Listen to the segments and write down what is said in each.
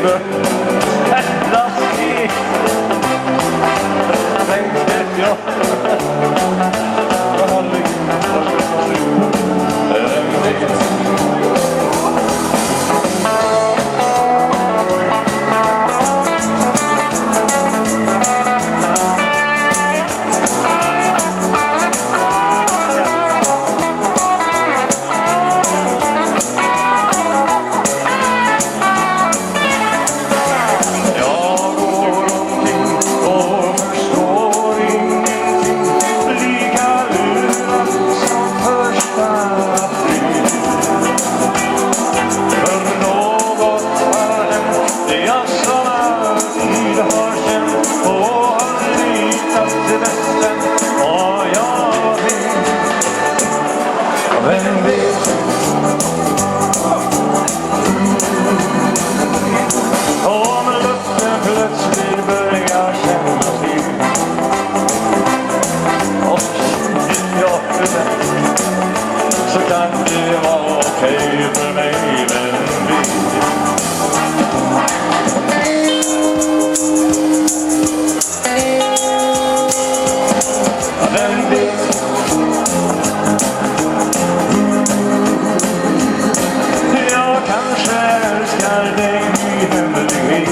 bör ändras i. Tänkte jag. Så kan det vara okej för mig, vem vet? Jag kanske älskar dig i hemlighet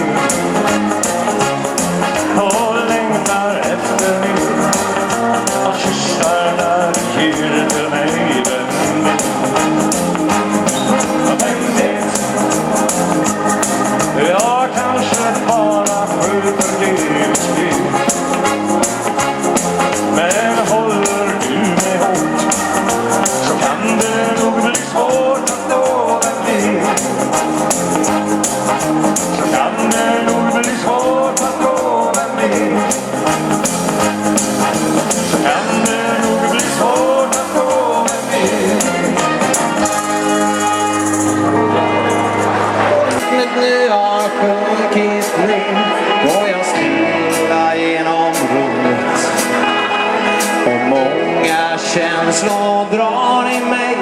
och längtar efter mig och kyssar när du ger till mig. Jag kanske bara skjuter det spel, men håller du mig hårt så kan det nog bli svårt att nå vem det är. Så kan det nog bli svårt att nå vem det är. Så kan det nog bli svårt att nå vem det är. Nu har sjunkit ner och jag stilla genom rummet och många känslor drar i mig.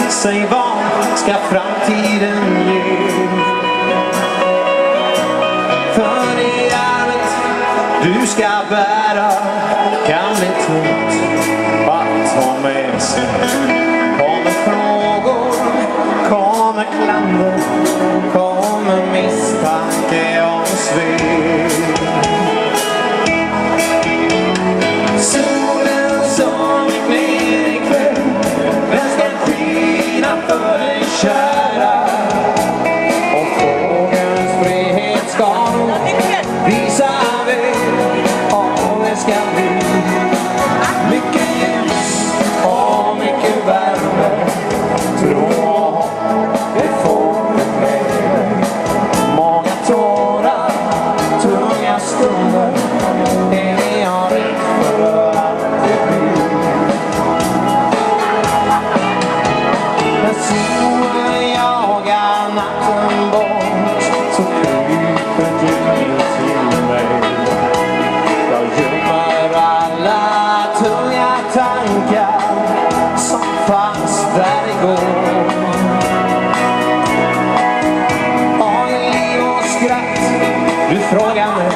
Säg vad ska framtiden ge? För i allt du ska bära kan bli tungt att ta med sig. Kommer frågor, kommer klander, kommer misstanke om svek. Solen som gick ner ikväll, den ska skina för dig kära. Och fågelns frihet ska nog visa väg. Och det ska bli mycket ljus och mycket värme. Tro det får du med. Många tårar, tunga stunder, det vi har rätt för att det blir. När solen jagar natten bort så kryper du till mig. Jag gömmer alla tunga tankar som fanns där igår. Har jag liv och skratt? Du frågar mig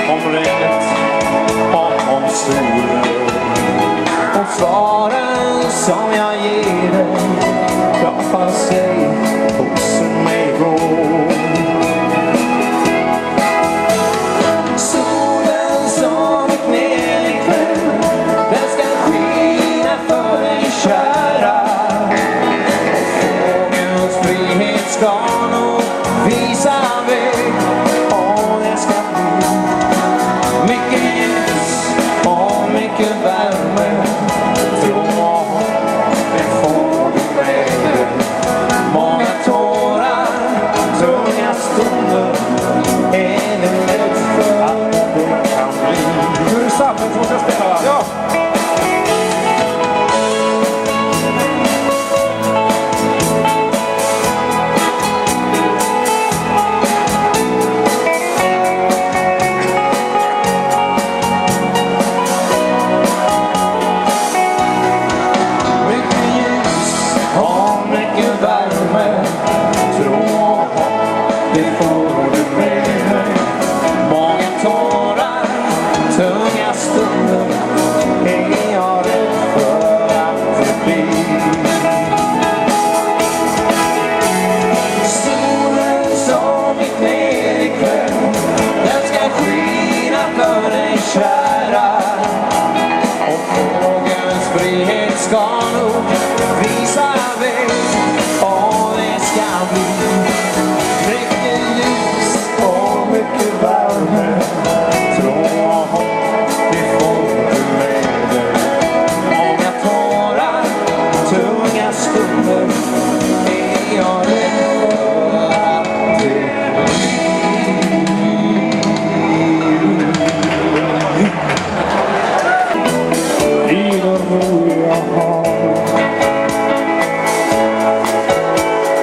om regnet och om solen. Och svaren som jag ger dig klappar sig hos mig går. Solen som gick ner ikväll, den ska skina för dig kära. Fågelns frihet ska nog visa väg. Och det ska bli mycket ljus och mycket värme. Tro det får du med. Många tårar, tunga stunder, är det lätt för att det kan bli. Nu är det Saffen som ska spela, va? Ja!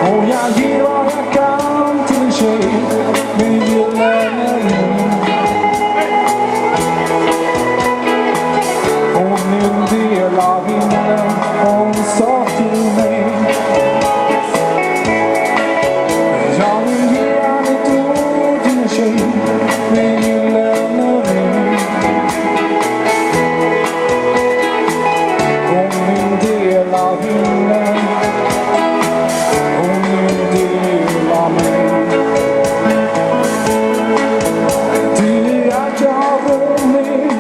Och jag ger vad jag kan till en tjej med gyllene ring. Hon är en del av himlen, hon sa till mig. Jag vill ge han ett ord till en tjej med gyllene ring. Hon är en del av himlen, hon är en del av mig. Till att jag har vunnit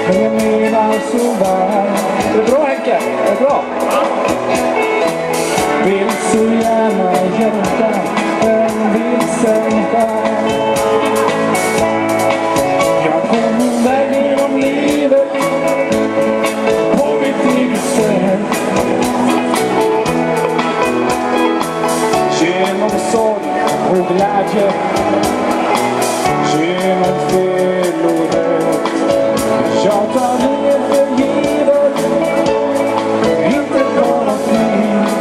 med mina sådär. Är det bra Henke? Är det bra? Vill så gärna hjälpa en vilsen själ. Jag kom min väg genom livet på mitt eget sätt. Genom sorg och glädje, genom fel och rätt. Jag tar inget för givet, inte på något vis.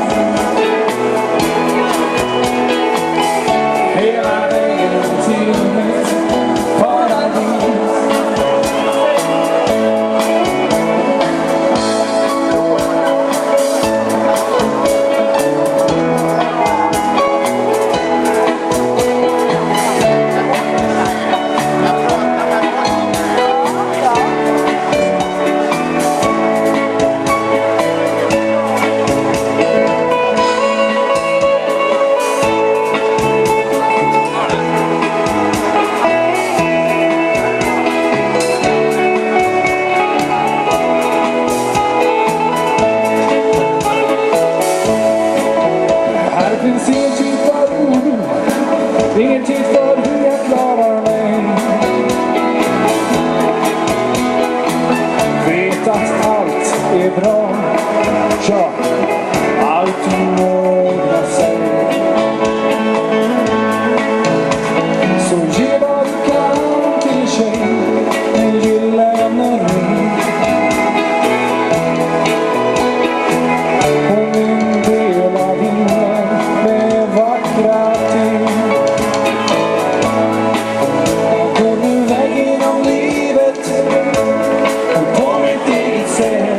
Hela vägen till mitt paradis. Här finns ingen tid för oro, ingen tid för hur jag klarar mig. Vet att allt är bra, ja, allt ordnar sig. Så ge vad du kan till tjej med gyllene ring. Hon är en del av himlen med vackra ting. Går nu väg genom livet på mitt eget sätt.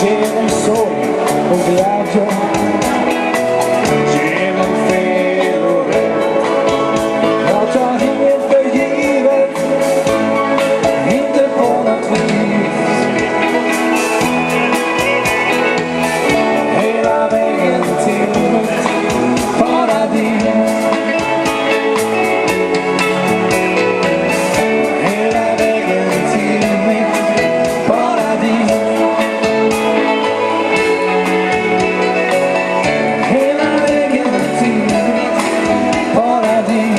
Genom sorg och glädje, genom fel och rätt. Jag tar inget för givet, inte på något vis. Hela vägen till mitt paradis. Hela vägen till mitt paradis. Hela vägen till mitt paradis.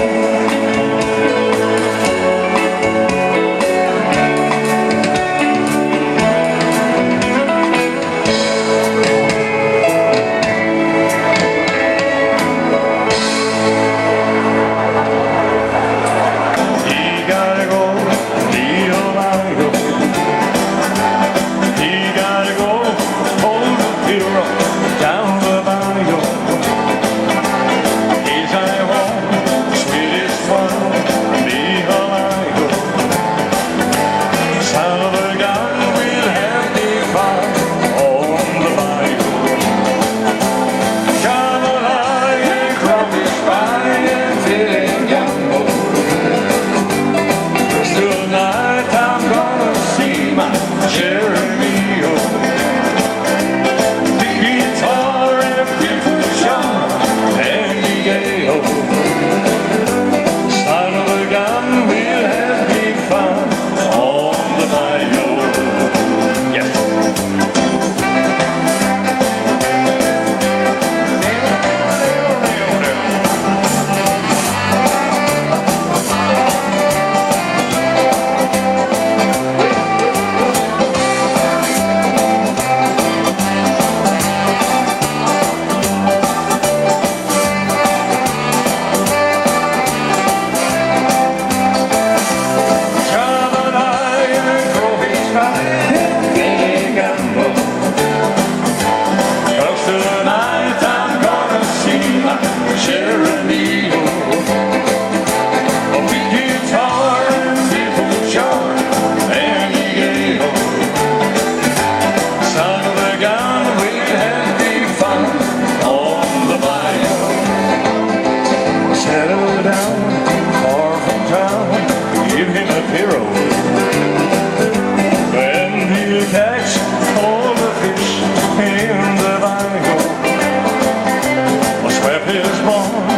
You gotta go, Rio Mario. You gotta go, hold the hero down the bayou. He's I want, sweetest one, Rio Mario. Son of a gun will have the fire on the bayou. Come along and crawfish by until it gamble. Tonight I'm gonna see my Jeremy. kvar.